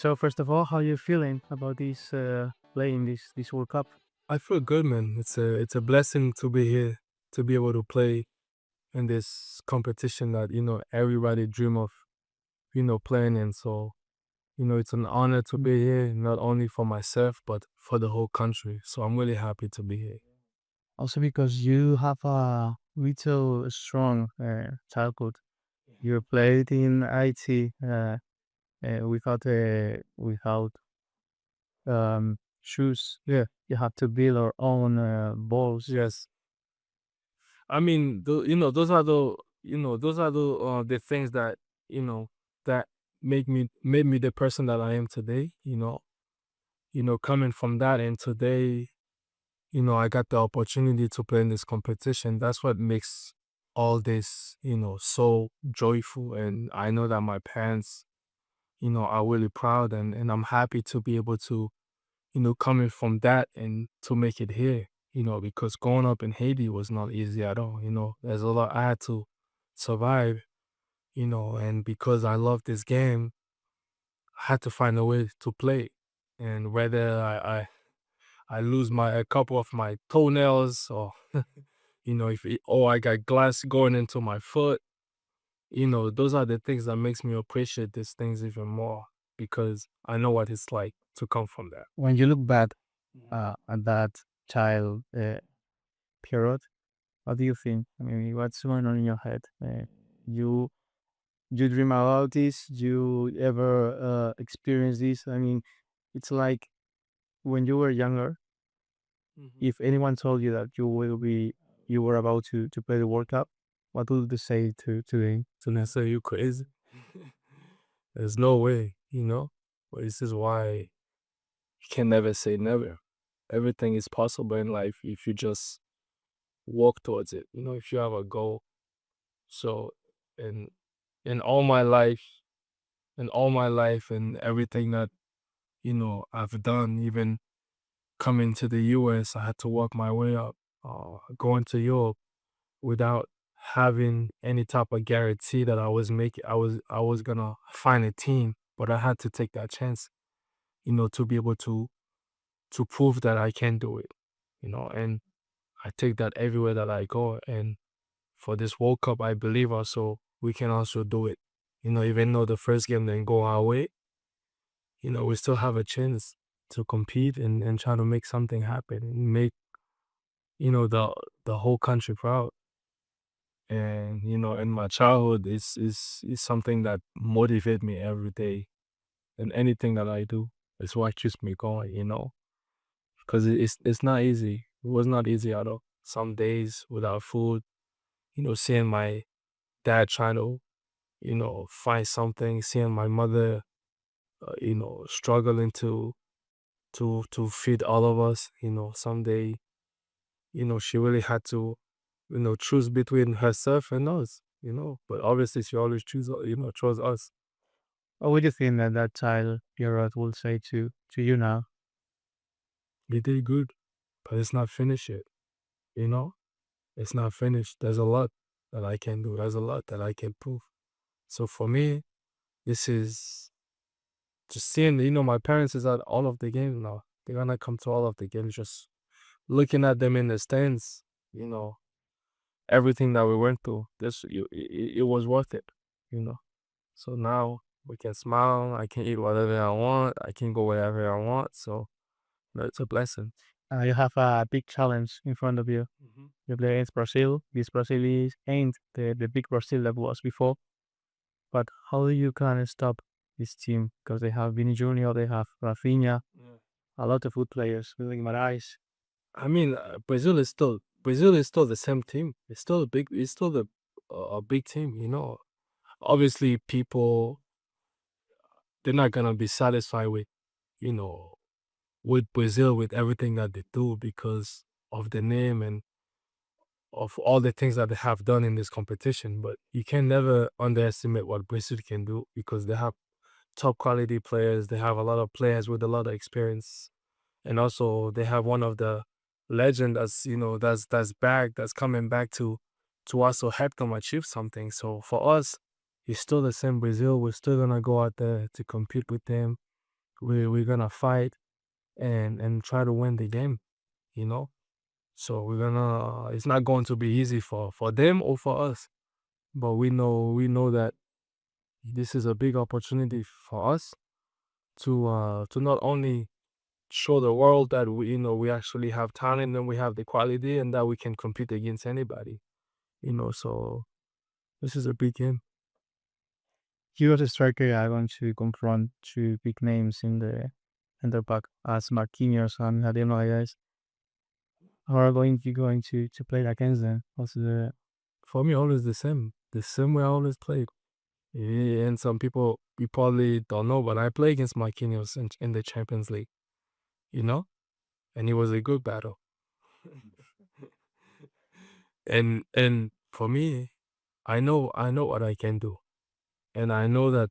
So first of all, how you feeling about this playing this World Cup? I feel good, man. It's a blessing to be here, to be able to play in this competition that everybody dream of, playing in. So it's an honor to be here, not only for myself but for the whole country. So I'm really happy to be here. Also because you have a little strong childhood. You played in Haiti without shoes. Yeah. You have to build our own balls. Yes. I mean, those are the things that that made me the person that I am today. Coming from that, and today, I got the opportunity to play in this competition. That's what makes all this, so joyful. And I know that my parents, are really proud, and I'm happy to be able to, coming from that and to make it here, because growing up in Haiti was not easy at all. There's a lot I had to survive, and because I love this game, I had to find a way to play. And whether I lose a couple of my toenails, or if or I got glass going into my foot, those are the things that makes me appreciate these things even more, because I know what it's like to come from that. When you look back at that child period, what do you think? I mean, what's going on in your head? You you dream about this? You ever experience this? I mean, it's like when you were younger. Mhm. If anyone told you that you were about to play the World Cup, what would they say to today? So they say you crazy. There's no way, But this is why you can never say never. Everything is possible in life if you just walk towards it. If you have a goal. So, in in all my life, and everything that I've done, even coming to the U.S., I had to work my way up. Going to Europe without having any type of guarantee that I was gonna find a team, but I had to take that chance, to be able to prove that I can do it, and I take that everywhere that I go. And for this World Cup, I believe also we can also do it. Even though the first game didn't go our way, we still have a chance to compete and try to make something happen and make, the whole country proud. And in my childhood, is something that motivate me every day, and anything that I do is what keeps me going. Because it's not easy. It was not easy at all. Some days without food, seeing my dad trying to, find something, seeing my mother, struggling to feed all of us. Someday, she really had to, choose between herself and us. But obviously she always chose us. What would you think that that child Pierrot will say to you now? We did good, but it's not finished yet. You know, it's not finished. There's a lot that I can do. There's a lot that I can prove. So for me, this is just seeing, my parents is at all of the games now. They're gonna come to all of the games, just looking at them in the stands, you know, everything that we went through. It was worth it, you know. So now we can smile. I can eat whatever I want. I can go wherever I want. So it's a blessing. You have a big challenge in front of you. Hmm. You play against Brazil. This Brazil is ain't the big Brazil that was before. But how do you kind of stop this team? Because they have Vini Junior, they have Rafinha, Yeah. a lot of good players, William Marais. I mean, Brazil is still the same team. It's still a big team. Obviously, people, they're not gonna be satisfied you know with Brazil, with everything that they do, because of the name and of all the things that they have done in this competition. But you can never underestimate what Brazil can do, because they have top quality players. They have a lot of players with a lot of experience, and also they have one of the legend that's coming back to also help them achieve something. So for us, it's still the same Brazil. We're still gonna go out there to compete with them. we're gonna fight and try to win the game, you know? So it's not going to be easy for them or for us. But we know that this is a big opportunity for us to not only show the world that we actually have talent and we have the quality and that we can compete against anybody. So this is a big game. You as a striker are going to confront two big names in the back as Marquinhos and Adriano Reyes. How are you going to play against them? What's the For me, always the same way I always played. Yeah, and some people you probably don't know, but I play against Marquinhos in the Champions League, you know, and it was a good battle. And for me, I know what I can do, and I know that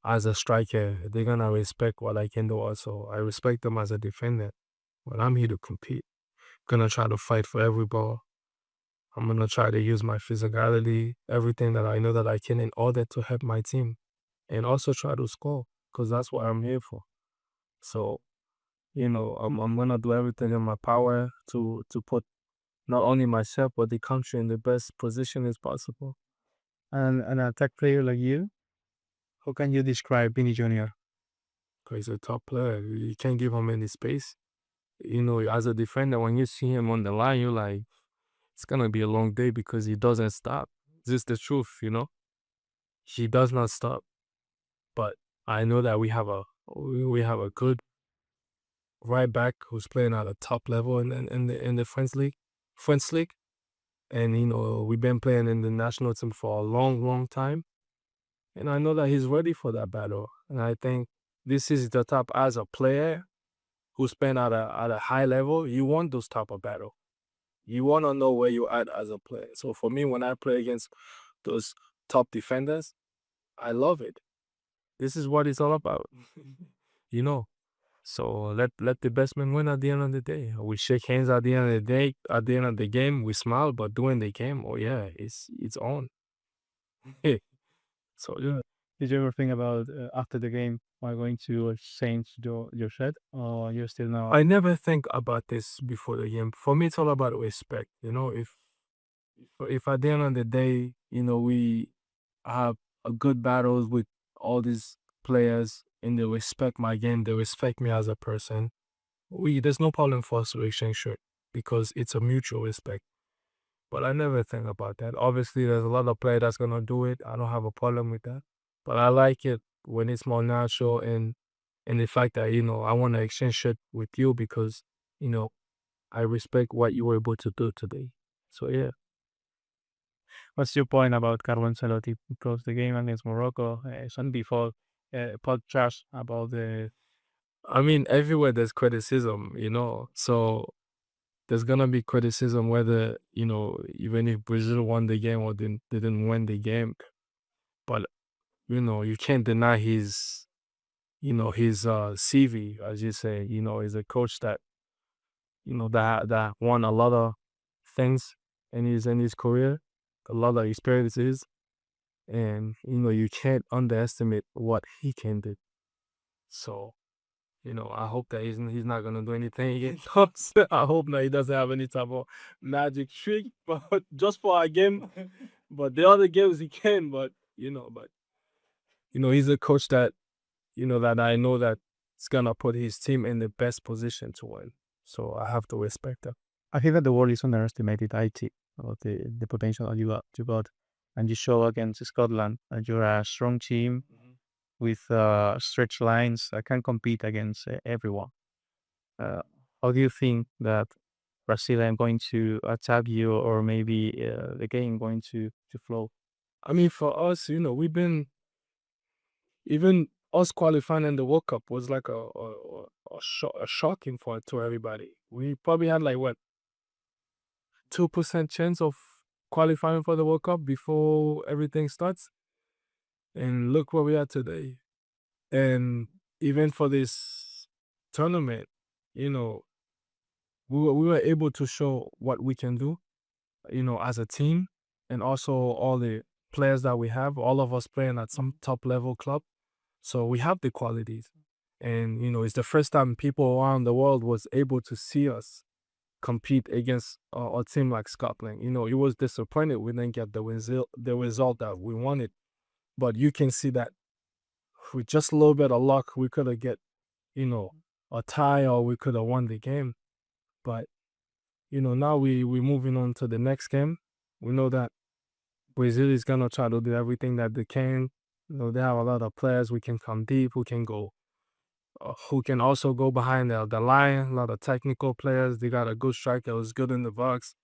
as a striker, they're gonna respect what I can do. Also, I respect them as a defender, but I'm here to compete. Gonna try to fight for every ball. I'm gonna try to use my physicality, everything that I know that I can in order to help my team, and also try to score, cause that's what I'm here for. So I'm gonna do everything in my power to put not only myself but the country in the best position as possible. and an attack player like you? How can you describe Vinny Jr.? Cause he's a top player. You can't give him any space. As a defender, when you see him on the line, you're like, it's gonna be a long day because he doesn't stop. This is the truth. He does not stop. But I know that we have a good right back who's playing at a top level in the French league, and we've been playing in the national team for a long, long time, and I know that he's ready for that battle. And I think this is the top as a player who's playing at a high level. You want those type of battle. You want to know where you're at as a player. So for me, when I play against those top defenders, I love it. This is what it's all about. you know. So let the best man win at the end of the day. We shake hands at the end of the day. At the end of the game, we smile, but during the game, oh yeah, it's on. So yeah. Did you ever think about after the game, are you going to change your shirt, or you're still not? I never think about this before the game. For me, it's all about respect. If at the end of the day, we have a good battles with all these players and they respect my game, they respect me as a person. There's no problem for us to exchange shirt because it's a mutual respect. But I never think about that. Obviously, there's a lot of players that's gonna do it. I don't have a problem with that. But I like it when it's more natural and the fact that I want to exchange shirt with you because you know I respect what you were able to do today. So yeah. What's your point about Carlo Ancelotti? Because the game against Morocco, some before podcast about the I mean, everywhere there's criticism. So there's gonna be criticism whether even if Brazil won the game or didn't win the game. But you can't deny his CV, as you say. He's a coach that won a lot of things in his career, a lot of experiences, and you can't underestimate what he can do. So I hope that he's not gonna do anything against us. I hope that he doesn't have any type of magic trick, but just for our game. But the other games he can, he's a coach that I know that is gonna put his team in the best position to win. So I have to respect that. I think that the world is underestimated Haiti about the potential that you got, and you show against Scotland that you're a strong team with stretch lines that can compete against everyone. Uh, how do you think that Brazil are going to attack you, or maybe the game going to flow? I mean, for us, we've been even us qualifying in the World Cup was like a shocking for to everybody. We probably had like what 2% chance of qualifying for the World Cup before everything starts, and look where we are today. And even for this tournament, you know, we were able to show what we can do, as a team, and also all the players that we have, all of us playing at some top level club. So we have the qualities. And it's the first time people around the world was able to see us compete against a team like Scotland. It was disappointed we didn't get the result that we wanted, but you can see that with just a little bit of luck, we could have get you know a tie, or we could have won the game. But now we moving on to the next game. We know that Brazil is gonna try to do everything that they can. They have a lot of players who can come deep, who can also go behind the line. A lot of technical players. They got a good striker who's good in the box.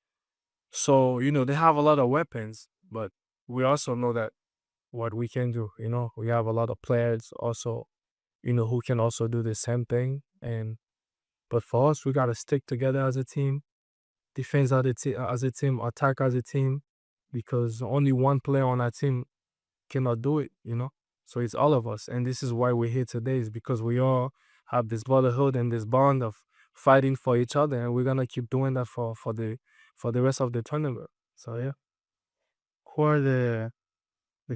So they have a lot of weapons, but we also know that what we can do. We have a lot of players also. Who can also do the same thing. But for us, we gotta stick together as a team, defense as a team, attack as a team, because only one player on our team cannot do it. So it's all of us. And this is why we're here today, is because we all have this brotherhood and this bond of fighting for each other. And we're going to keep doing that for the rest of the tournament. So, yeah. Who are the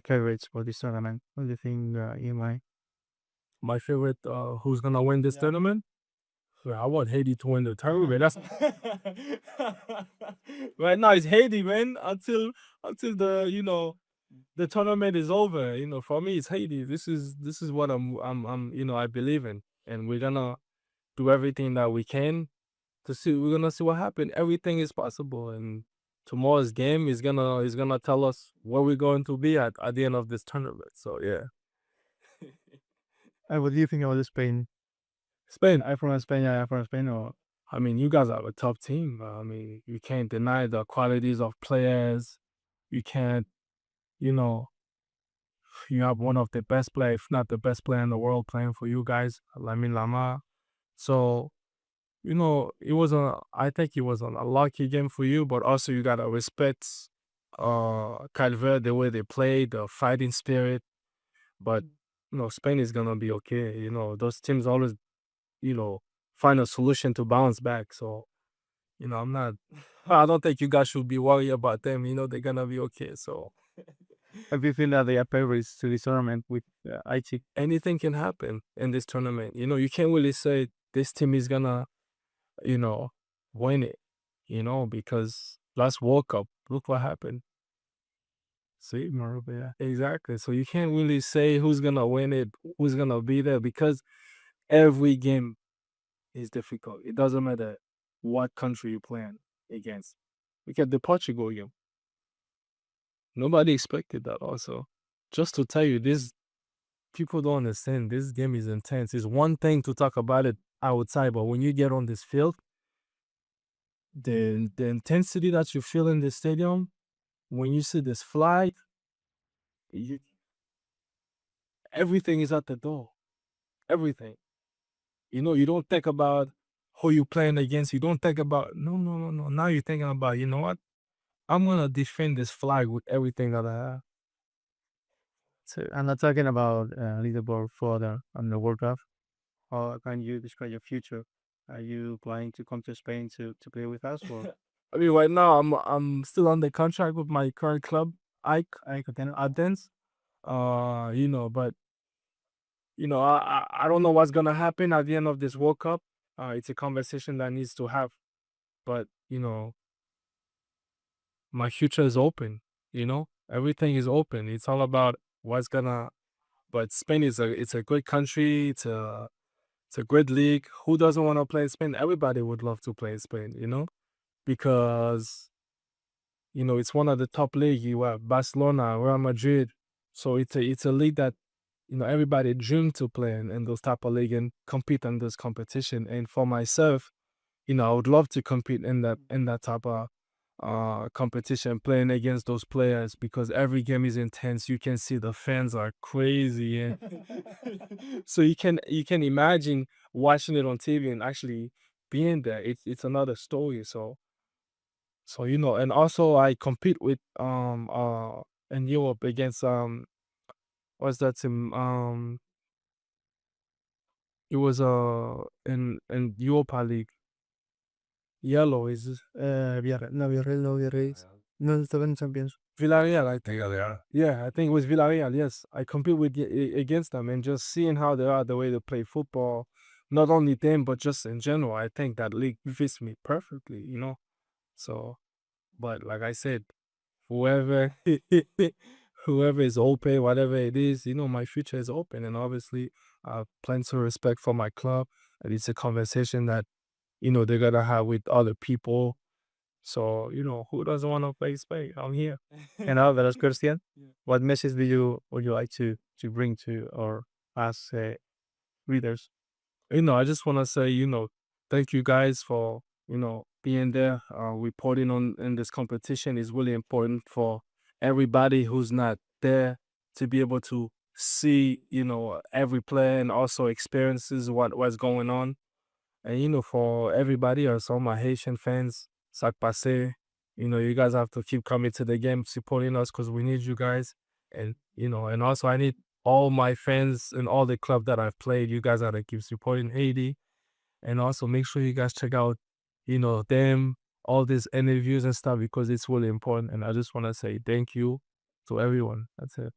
favorites for this tournament? What do you think, Imai? My favorite, who's going to win this tournament? Well, I want Haiti to win the tournament. That's right now it's Haiti, man. Until the tournament is over. For me it's Haiti. This is what I believe in, and we're gonna do everything that we can to see. We're gonna see what happens. Everything is possible, and tomorrow's game is gonna tell us where we're going to be at the end of this tournament. So yeah, What do you think about Spain? Spain. I'm from Spain. I'm from Spain. Or I mean, you guys are a tough team. I mean, you can't deny the qualities of players. You can't, you know, you have one of the best players, if not the best player in the world, playing for you guys, Lamine Lamar. So, I think it was a lucky game for you, but also you gotta respect Calvert, the way they play, the fighting spirit. But Spain is gonna be okay. Those teams always, you know, find a solution to bounce back. So, I'm not. I don't think you guys should be worried about them. They're gonna be okay. So have you think that they are favorites to this tournament with Haiti? anything can happen in this tournament. You can't really say this team is gonna, you know, win it. Because last World Cup, look what happened. See, Morocco, yeah. exactly. So you can't really say who's gonna win it, who's gonna be there, because every game is difficult. It doesn't matter what country you're playing against. Look at the Portugal game. Nobody expected that. Also, just to tell you, this people don't understand. This game is intense. It's one thing to talk about it outside, but when you get on this field, the intensity that you feel in the stadium, when you see this flag, you, everything is at the door. Everything. You don't think about who you playing against. You don't think about no, no, no, no. Now you're thinking about, you know what? I'm gonna defend this flag with everything that I have. So I'm not talking about leaderboard further on the World Cup. How can you describe your future? Are you planning to come to Spain to play with us or I mean, right now I'm still under contract with my current club, Ike I continue? Athens. But I don't know what's gonna happen at the end of this World Cup. It's a conversation that needs to have. But my future is open. Everything is open. It's all about what's gonna. But Spain it's a great country. It's a great league. Who doesn't want to play in Spain? Everybody would love to play in Spain. Because it's one of the top league. You have Barcelona, Real Madrid. So it's a league that everybody dream to play in those type of league and compete in this competition. And for myself, I would love to compete in that type of competition, playing against those players, because every game is intense. You can see the fans are crazy, and so you can imagine watching it on TV and actually being there. It's another story. So and also I compete with in Europe against what's that team? It was in Europa League. Yellow is Villarreal, no, Villarreal, no, Villarreal. No estaban en Champions. Villarreal, I think they are. Yeah, I think it was Villarreal. Yes, I compete against them, and just seeing how they are, the way they play football, not only them but just in general. I think that league fits me perfectly. So, but like I said, whoever whoever is open, whatever it is, my future is open, and obviously, I have plenty of respect for my club. And it's a conversation that they're gonna have with other people. So, who doesn't want to play Spain? I'm here. And now, the last question: Yeah. what message do you would you like to bring to our as readers? I just want to say, thank you guys for, being there, reporting on in this competition is really important for everybody who's not there to be able to see, every play and also experiences what's going on. And, for everybody else, all my Haitian fans, Sac Passe, you guys have to keep coming to the game, supporting us because we need you guys. And also I need all my fans and all the club that I've played. You guys have to keep supporting Haiti. And also make sure you guys check out, them, all these interviews and stuff because it's really important. And I just want to say thank you to everyone. That's it.